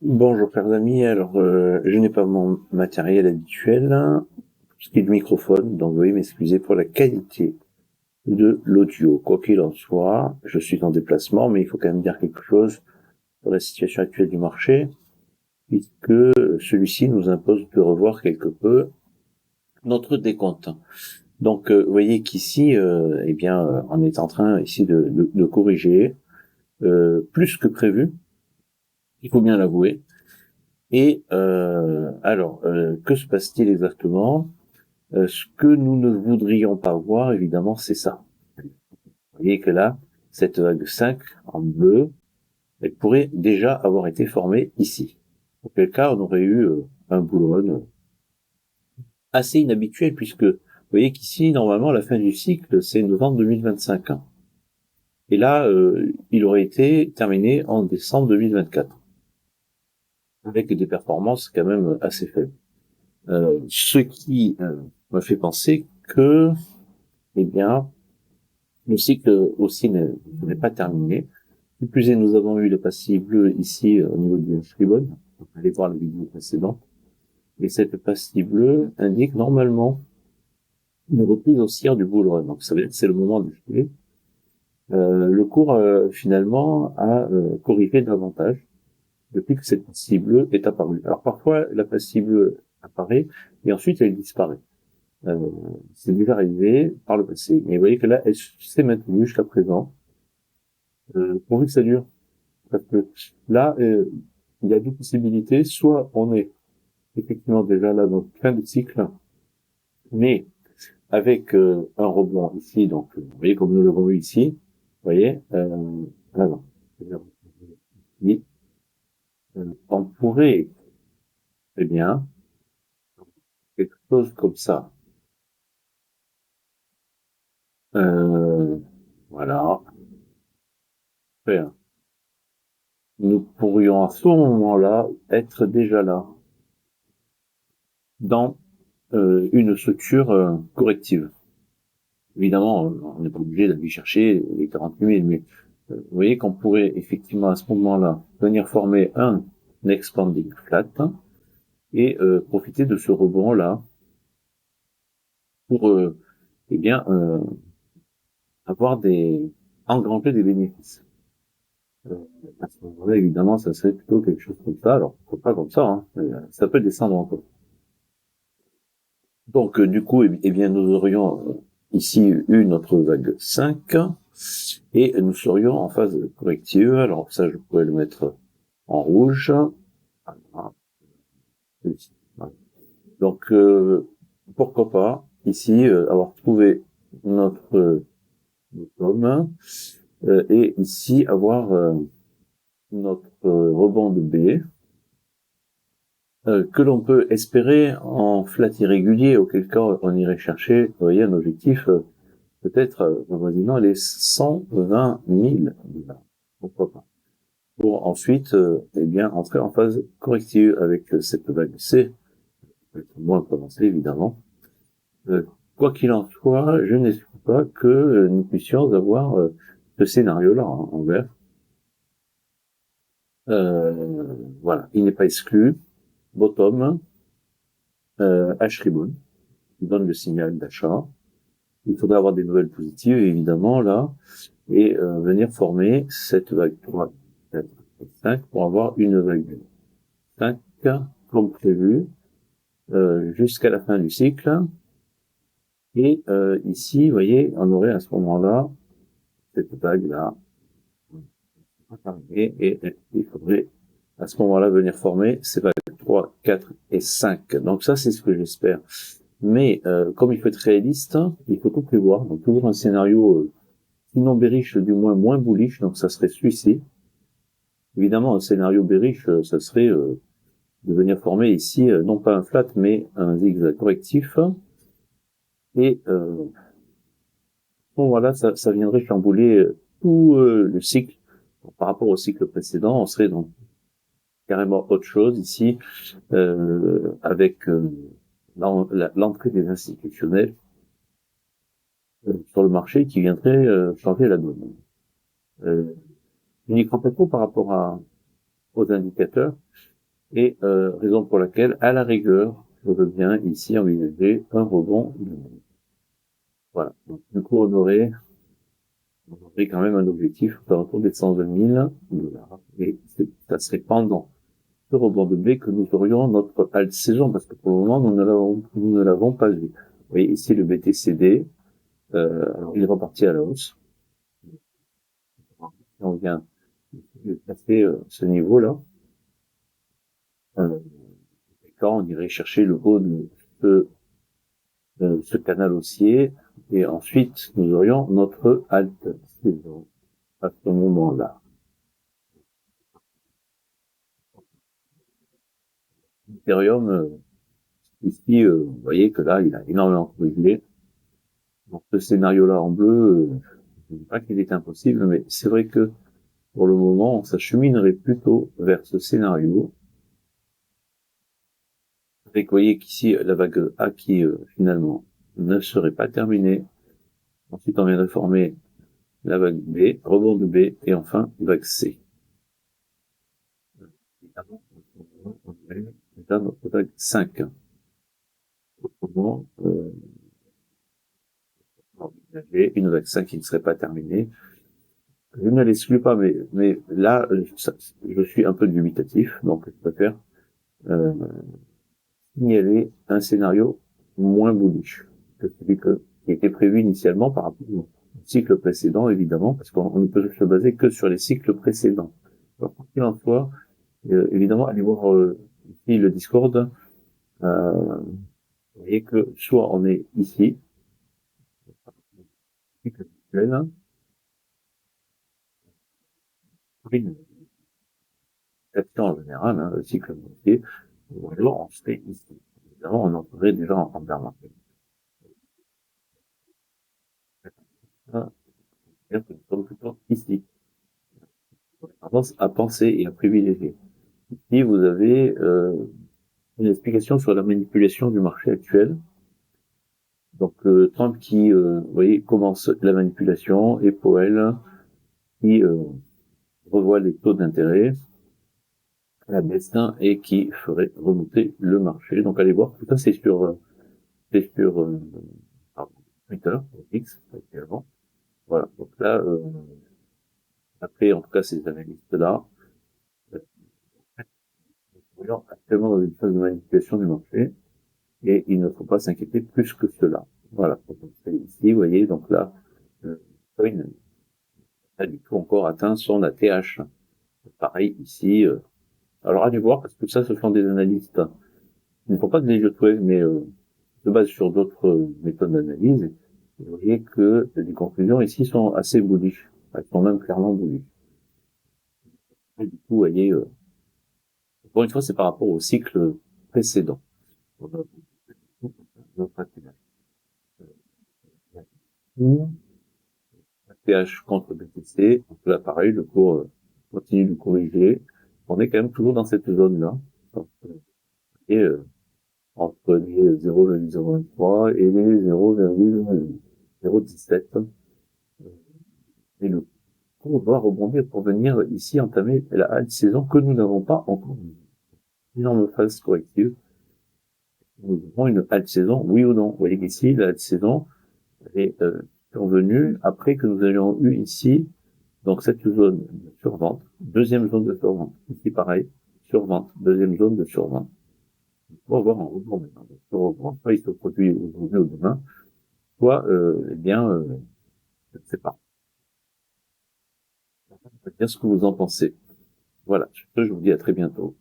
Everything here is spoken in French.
Bonjour chers amis, alors je n'ai pas mon matériel habituel, ce qui est du microphone, donc veuillez m'excuser pour la qualité de l'audio. Quoi qu'il en soit, je suis en déplacement, mais il faut quand même dire quelque chose sur la situation actuelle du marché, puisque celui-ci nous impose de revoir quelque peu notre décompte. Donc vous voyez qu'ici, on est en train ici de corriger plus que prévu, il faut bien l'avouer. Et que se passe-t-il exactement? Ce que nous ne voudrions pas voir, évidemment, c'est ça. Vous voyez que là, cette vague 5 en bleu, elle pourrait déjà avoir été formée ici. Auquel cas, on aurait eu un bull run assez inhabituel, puisque vous voyez qu'ici, normalement, la fin du cycle, c'est novembre 2025. Et là, il aurait été terminé en décembre 2024, avec des performances quand même assez faibles. Ce qui me fait penser que, eh bien, le cycle aussi n'est pas terminé. Qui plus est, nous avons eu les pastilles bleues ici au niveau du Fribon. Allez voir la vidéo précédente. Et cette pastille bleue indique normalement une reprise haussière du bull run. Donc ça veut dire que c'est le moment de filer. Le cours finalement a corrigé davantage depuis que cette pastille bleue est apparue. Alors parfois la pastille bleue apparaît et ensuite elle disparaît. C'est déjà arrivé par le passé. Mais vous voyez que là, elle s'est maintenue jusqu'à présent, pourvu que ça dure. Parce que là, il y a deux possibilités. Soit on est effectivement déjà là dans fin de cycle, mais avec un rebond ici, donc vous voyez comme nous l'avons eu ici, vous voyez, alors, oui, on pourrait, eh bien, quelque chose comme ça. Euh, voilà. Faire. Nous pourrions à ce moment-là être déjà là dans une structure corrective. Évidemment, on n'est pas obligé d'aller chercher les 48 000, mais vous voyez qu'on pourrait effectivement à ce moment-là venir former un expanding flat et profiter de ce rebond-là pour eh bien avoir engranger des bénéfices. Euh, à ce moment-là, évidemment, ça serait plutôt quelque chose comme ça. Alors, pas comme ça, hein, ça peut descendre encore. Donc, du coup, eh bien, nous aurions ici eu notre vague 5 et nous serions en phase corrective. Alors, ça, je pourrais le mettre en rouge. Voilà. Donc, pourquoi pas, ici, avoir trouvé notre homme et ici avoir notre rebond de B que l'on peut espérer en flat irrégulier, auquel cas on irait chercher, vous voyez, un objectif peut-être avoisinant les 120 000 $. Pourquoi pas. Pour ensuite, eh bien, entrer en phase corrective avec cette vague C, moins prononcée évidemment. Quoi qu'il en soit, je n'espère pas que nous puissions avoir ce scénario-là en vert. Voilà, il n'est pas exclu. Bottom, H-ribbon, qui donne le signal d'achat. Il faudrait avoir des nouvelles positives, évidemment, là, et venir former cette vague 3, 4, 5 pour avoir une vague 5 comme prévu jusqu'à la fin du cycle. Et ici, vous voyez, on aurait à ce moment-là cette vague-là. Et il faudrait à ce moment-là venir former ces vagues 3, 4 et 5. Donc ça, c'est ce que j'espère. Mais comme il faut être réaliste, il faut tout prévoir. Donc toujours un scénario sinon bearish, du moins bullish, donc ça serait celui-ci. Évidemment, un scénario bearish, ça serait de venir former ici, non pas un flat, mais un zigzag correctif. Et bon, voilà, ça viendrait chambouler tout le cycle. Donc, par rapport au cycle précédent, on serait dans carrément autre chose ici, avec l'entrée des institutionnels sur le marché qui viendrait changer la donne. Je n'y crois pas trop par rapport aux indicateurs, Et raison pour laquelle, à la rigueur, je veux bien ici envisager un rebond de baie. Voilà. Donc, du coup, on aurait quand même un objectif autour des 120 000 $. Et ça serait pendant ce rebond de baie que nous aurions notre halte saison, parce que pour le moment, nous ne l'avons pas vu. Vous voyez ici le BTCD, alors il est reparti à la hausse. Si on vient de passer ce niveau-là, quand on irait chercher le haut de ce canal haussier, et ensuite nous aurions notre halte saison à ce moment-là. Ethereum, ici, vous voyez que là, il a énormément corrigé. Donc ce scénario-là en bleu, je ne dis pas qu'il est impossible, mais c'est vrai que pour le moment, on s'acheminerait plutôt vers ce scénario. Vous voyez qu'ici, la vague A qui finalement ne serait pas terminée. Ensuite, on viendrait former la vague B, rebond de B, et enfin, vague C. Déjà notre vague 5. Autrement, une vague 5 qui ne serait pas terminée. Je ne l'exclus pas, mais là, je suis un peu dubitatif, donc je préfère signaler un scénario moins bullish que celui qui était prévu initialement par rapport au cycle précédent, évidemment, parce qu'on ne peut se baser que sur les cycles précédents. Alors, quoi qu'il en soit, évidemment, allez voir ici le Discord. Vous voyez que soit on est ici, cycle actuel, une action en général, le cycle boursier, ou alors on serait ici. Évidemment, on entrerait déjà en bear market. C'est-à-dire que nous sommes plutôt ici. On a tendance à penser et à privilégier. Ici, vous avez une explication sur la manipulation du marché actuel. Donc Trump qui, vous voyez, commence la manipulation, et Powell qui revoit les taux d'intérêt à la baisse et qui ferait remonter le marché. Donc allez voir, tout ça c'est sur Twitter, X actuellement. Voilà. Donc là, après en tout cas ces analystes-là, voyons actuellement dans une phase de manipulation du marché, et il ne faut pas s'inquiéter plus que cela. Voilà. Donc ici, vous voyez, donc là, Bitcoin n'a du tout encore atteint son ATH. Pareil ici. Alors allez voir, parce que ça, ce sont des analystes. Il ne faut pas de les jeter, mais se base sur d'autres méthodes d'analyse. Et vous voyez que les conclusions ici sont assez bullish. Elles sont même clairement bullish. Et du coup, vous voyez, encore une fois, c'est par rapport au cycle précédent. Notre ATH contre BTC. Donc là, pareil, le cours continue de corriger. On est quand même toujours dans cette zone-là. Et entre les 0,023 et les 0,017. Et le cours doit rebondir pour venir ici entamer la halte saison que nous n'avons pas encore vue. Énorme phase corrective. Nous avons une halte saison, oui ou non. Vous voyez qu'ici, la halte saison est survenue après que nous avions eu ici donc cette zone de survente, deuxième zone de survente. Ici pareil, survente, deuxième zone de survente. On va voir en rebond maintenant. Ce rebond, soit il se produit aujourd'hui ou demain, soit, eh bien, je ne sais pas. Dire ce que vous en pensez. Voilà, je vous dis à très bientôt.